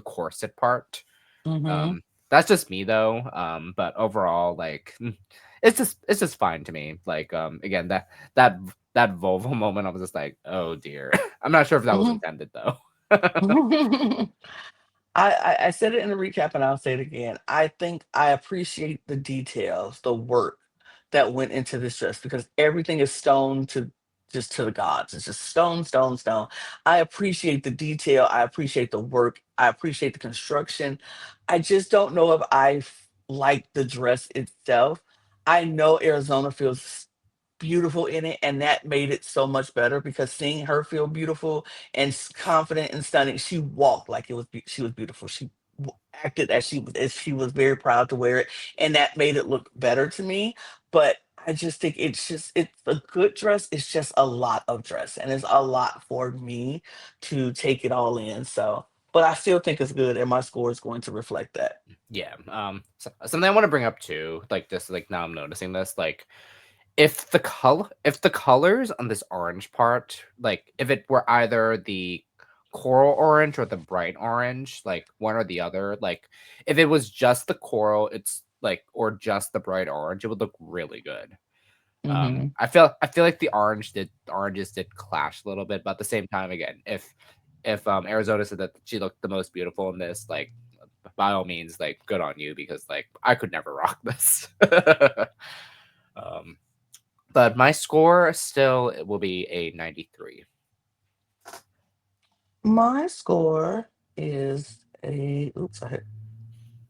corset part.
Mm-hmm.
That's just me though. But overall, like it's just fine to me. Like again that that vulva moment, I was just like, oh dear. I'm not sure if that was intended though.
Mm-hmm. I said it in the recap and I'll say it again. I think I appreciate the details, the work that went into this dress because everything is stone to just to the gods. It's just stone, stone, stone. I appreciate the detail. I appreciate the work. I appreciate the construction. I just don't know if like the dress itself. I know Arizona feels beautiful in it, and that made it so much better because seeing her feel beautiful and confident and stunning. She walked like it was. She was beautiful. She acted as she was very proud to wear it, and that made it look better to me. But I just think it's a good dress. It's just a lot of dress, and it's a lot for me to take it all in. So, but I still think it's good, and my score is going to reflect that.
Yeah. Something I want to bring up too, like this, like now I'm noticing this, like if the colors on this orange part, like if it were either the coral orange or the bright orange, like one or the other, like if it was just the coral, it's like or just the bright orange, it would look really good.
Hmm.
I feel like the oranges did clash a little bit, but at the same time, again, if Arizona said that she looked the most beautiful in this, like by all means, like good on you because like I could never rock this. um, but my score still will be a 93.
My score is a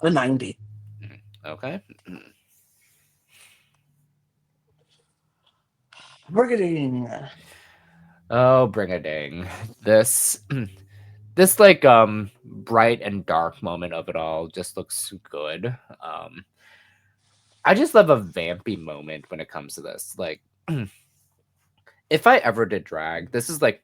90.
Mm, okay.
Brigiding.
Oh, bring a ding. This this like bright and dark moment of it all just looks good. I just love a vampy moment when it comes to this. Like if I ever did drag, this is like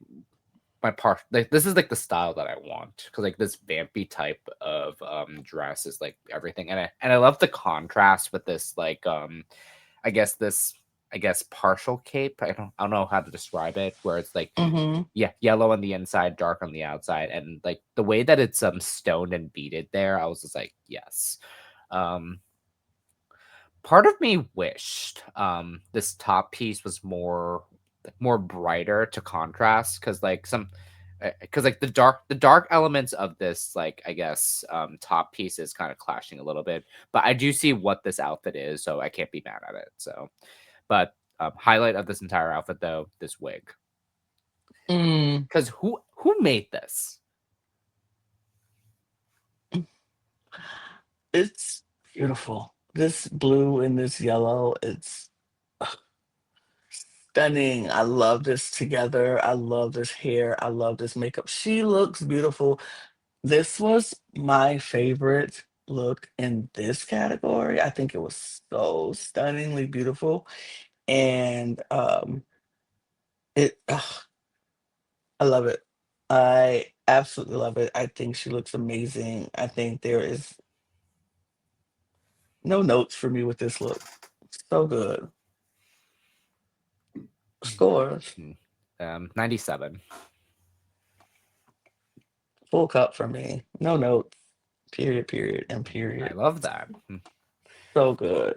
my part, like this is like the style that I want because like this vampy type of dress is like everything, and I love the contrast with this like I guess this I guess partial cape. I don't know how to describe it, where it's like
Hmm.
yeah, yellow on the inside, dark on the outside, and like the way that it's stoned and beaded there, I was just like yes. Um, part of me wished this top piece was more brighter to contrast because like some because like the dark elements of this like I guess top piece is kind of clashing a little bit, but I do see what this outfit is, so I can't be mad at it. So but highlight of this entire outfit though, this wig,
Mm.
because who made this?
It's beautiful. This blue and this yellow, it's stunning. I love this together. I love this hair. I love this makeup. She looks beautiful. This was my favorite look in this category. I think it was so stunningly beautiful. And I love it. I absolutely love it. I think she looks amazing. I think there is no notes for me with this look. So good. Scores.
97.
Full cup for me. No notes. Period, period, and
I
period.
love that.
So good.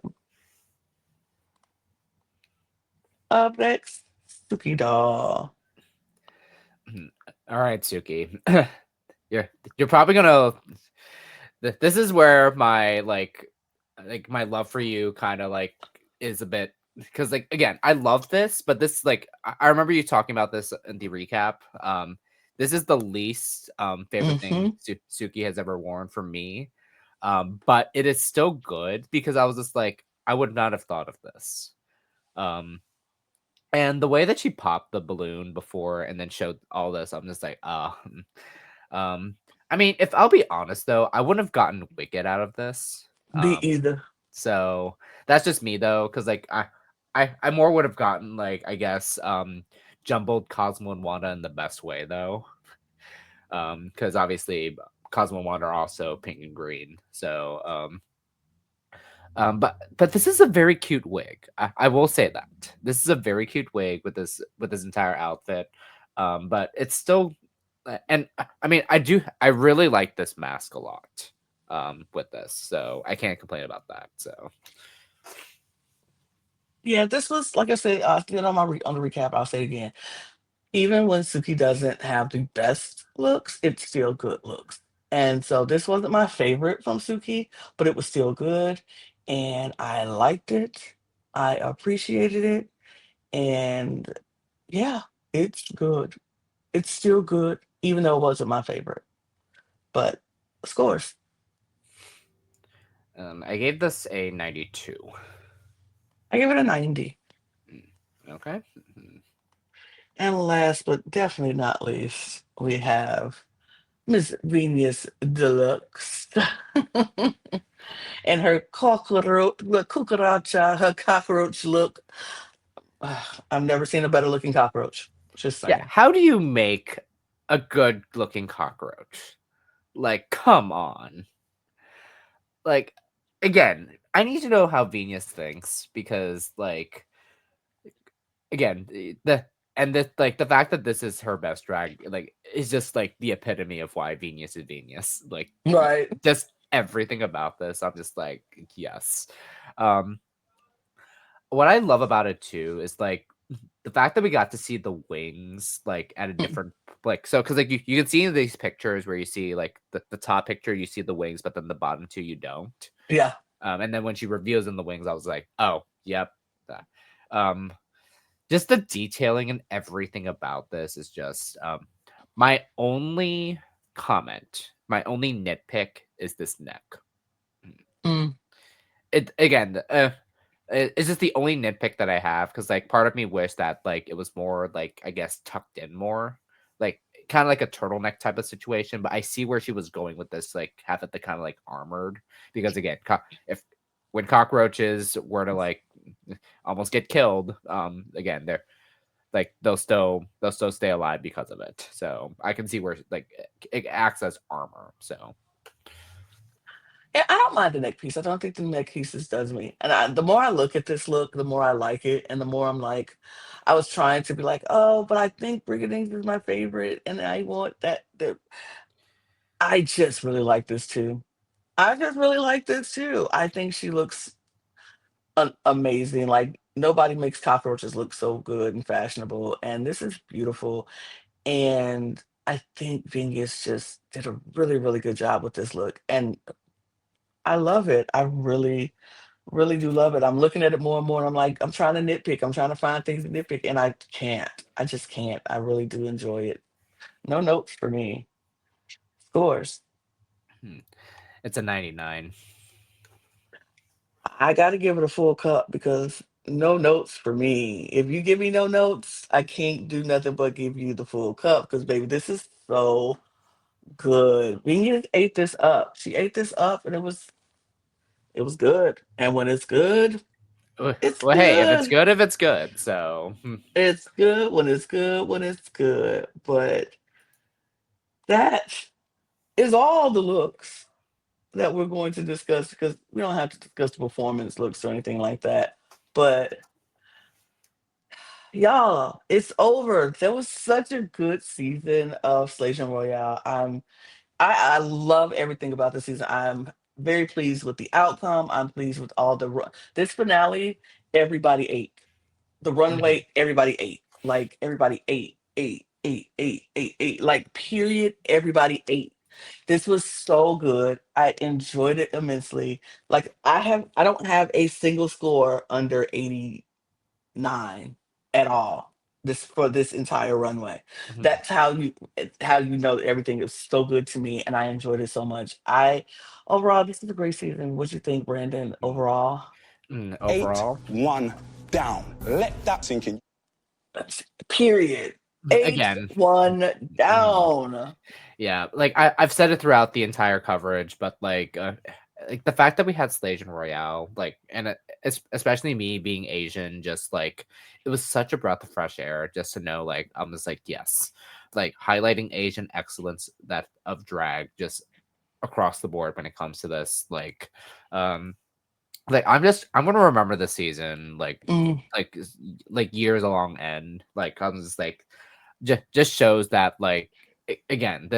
Up next, Suki Doll.
All right, Suki. You're probably gonna. This is where my like my love for you kind of like is a bit because like again I love this, but this like I remember you talking about this in the recap. This is the least favorite thing
Mm-hmm.
Suki has ever worn for me. But it is still good because I was just like I would not have thought of this. Um, and the way that she popped the balloon before and then showed all this, I'm just like, um, I mean, if I'll be honest though, I wouldn't have gotten Wicked out of this.
Me either.
So that's just me though, because like I more would have gotten like I guess jumbled Cosmo and Wanda in the best way though, because obviously Cosmo and Wanda are also pink and green. So but this is a very cute wig. I will say that this is a very cute wig with this entire outfit. But it's still, and I mean I really like this mask a lot. With this, so I can't complain about that. So
Yeah, this was like I said. I did on on the recap. I'll say it again. Even when Suki doesn't have the best looks, it's still good looks. And so this wasn't my favorite from Suki, but it was still good, and I liked it. I appreciated it, and yeah, it's good. It's still good, even though it wasn't my favorite. But scores.
I gave this a 92.
I give it a 90.
Okay.
And last but definitely not least, we have Miss Viñas DeLuxe and her cucaracha, her cockroach look. I've never seen a better looking cockroach. Just
Yeah,
saying.
how do you make a good looking cockroach? Like, come on. Like, again, I need to know how Venus thinks because, like, again, the fact that this is her best drag, like, is just like the epitome of why Venus is Venus. Like,
Right.
just everything about this, I'm just like, yes. Um, what I love about it too is like the fact that we got to see the wings like at a different like so because like you can see in these pictures where you see like the top picture you see the wings but then the bottom two you don't
Yeah.
and then when she reveals in the wings I was like oh yep that. um just the detailing and everything about this is just my only my only nitpick is this neck.
Mm.
It again it's just the only nitpick that I have because like part of me wished that like it was more like I guess tucked in more, like kind of like a turtleneck type of situation. But I see where she was going with this, like have it the kind of like armored because again, if when cockroaches were to like almost get killed, again they're like they'll still stay alive because of it. So I can see where like it acts as armor. So
Yeah, I don't mind the neck piece. I don't think the neck pieces does me. And the more I look at this look, the more I like it, and the more I'm like, I was trying to be like, oh, but I think Brigiding is my favorite, and I want that. I just really like this too. I just really like this too. I think she looks amazing. Like nobody makes cockroaches look so good and fashionable, and this is beautiful. And I think Venus just did a really, really good job with this look, and I love it. I really, really do love it. I'm looking at it more and more, and I'm like, I'm trying to nitpick. I'm trying to find things to nitpick, and I can't. I just can't. I really do enjoy it. No notes for me. Scores.
hmm, it's a 99.
I got to give it a full cup because no notes for me. If you give me no notes, I can't do nothing but give you the full cup because, baby, this is so good. Venus ate this up. She ate this up, and it was good. And when it's good, it's
Well, hey,
good.
if it's good. So
It's good when it's good when it's good. But that is all the looks that we're going to discuss because we don't have to discuss the performance looks or anything like that. But y'all, it's over. There was such a good season of Slaysian Royale. I love everything about the season. I'm very pleased with the outcome. I'm pleased with all the this finale. Everybody ate. The
mhm,
runway, everybody ate. Like everybody ate. Like period, everybody ate. This was so good. I enjoyed it immensely. Like I don't have a single score under 89 at all. This for this entire runway.
mhm.
That's how you know that everything is so good to me and I enjoyed it so much. I overall this is a great season. What you think, Brandon?
Mm.
Overall?
Overall,
One.
down. Let that sink in.
Period.
Again,
H1 down.
yeah, like I've said it throughout the entire coverage, but like the fact that we had Slaysian Royale, like, and especially me being Asian, just like it was such a breath of fresh air just to know, like, I'm just like, yes, like highlighting Asian excellence that of drag just across the board when it comes to this, um like I'm gonna remember this season
Mm.
like years along end. Like I'm just like just shows that, like, again,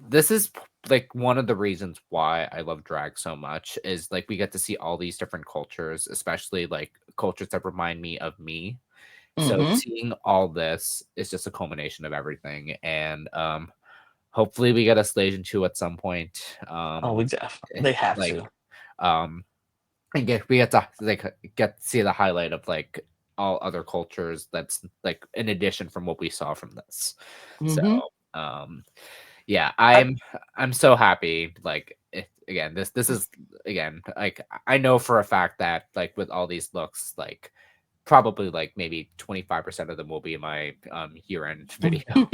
this is like one of the reasons why I love drag so much is like we get to see all these different cultures, especially like cultures that remind me of me. So
Mm-hmm.
seeing all this is just a culmination of everything, and hopefully we get a Slaysian 2 at some point.
Oh, we definitely they have
Like
to.
and we get to like get to see the highlight of like all other cultures that's like in addition from what we saw from this. So
Mm-hmm.
um yeah,
I,
I'm so happy. Like again, this is again, like I know for a fact that like with all these looks, like probably like maybe 25% of them will be in my year end video.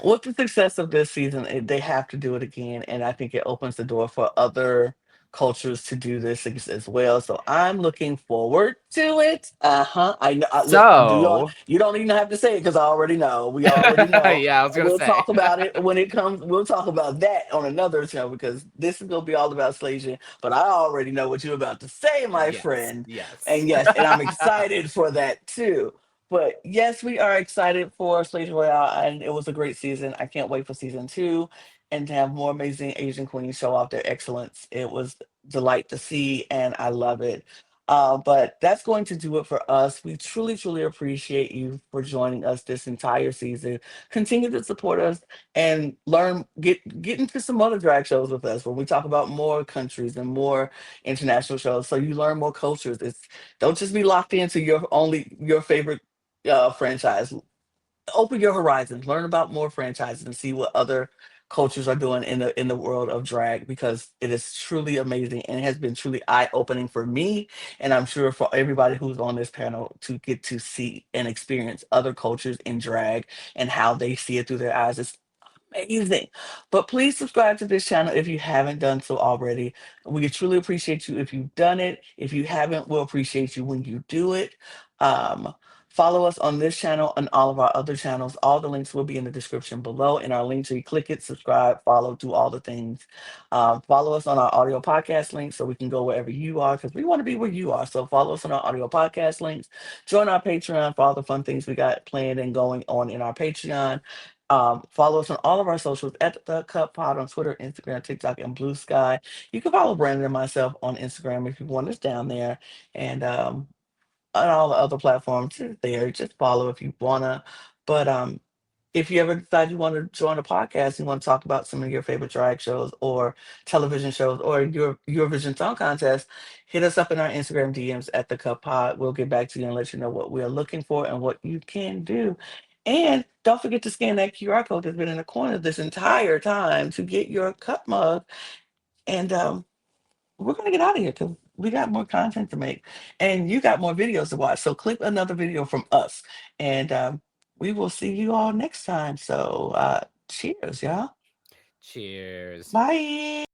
with the success of this season, they have to do it again, and I think it opens the door for other cultures to do this as well. So I'm looking forward to it. I know. Look, do y'all?
So
You don't even have to say it because I already know. We already know.
yeah, I was gonna
We'll
say.
talk about it when it comes. We'll talk about that on another show because this is gonna be all about Slaysian. But I already know what you're about to say, my
Yes,
friend.
yes.
And yes, and I'm excited for that too. But yes, we are excited for Slaysian Royale, and it was a great season. I can't wait for season two and to have more amazing Asian queens show off their excellence. It was delight to see, and I love it. But that's going to do it for us. We truly, truly appreciate you for joining us this entire season. Continue to support us and get into some other drag shows with us when we talk about more countries and more international shows. So you learn more cultures. Don't just be locked into your favorite franchise. Open your horizons, learn about more franchises, and see what other cultures are doing in the world of drag because it is truly amazing and it has been truly eye opening for me, and I'm sure for everybody who's on this panel to get to see and experience other cultures in drag and how they see it through their eyes. It's amazing. But please subscribe to this channel if you haven't done so already. We truly appreciate you if you've done it. If you haven't, we'll appreciate you when you do it. Um, Follow us on this channel and all of our other channels. All the links will be in the description below. In our link tree, click it, subscribe, follow, do all the things. Follow us on our audio podcast links so we can go wherever you are because we want to be where you are. So follow us on our audio podcast links. Join our Patreon for all the fun things we got planned and going on in our Patreon. Follow us on all of our socials at the Cup Pod on Twitter, Instagram, TikTok, and Blue Sky. You can follow Brandon and myself on Instagram if you want us down there. And on all the other platforms, it's there. Just follow if you wanna. But if you ever decide you want to join a podcast, you want to talk about some of your favorite drag shows or television shows or your Eurovision Song Contest, hit us up in our Instagram DMs at the Cup Pod. We'll get back to you and let you know what we are looking for and what you can do. And don't forget to scan that QR code that's been in the corner this entire time to get your cup mug. And we're gonna get out of here because we got more content to make, and you got more videos to watch. So click another video from us, and we will see you all next time. So cheers, y'all.
Cheers.
Bye.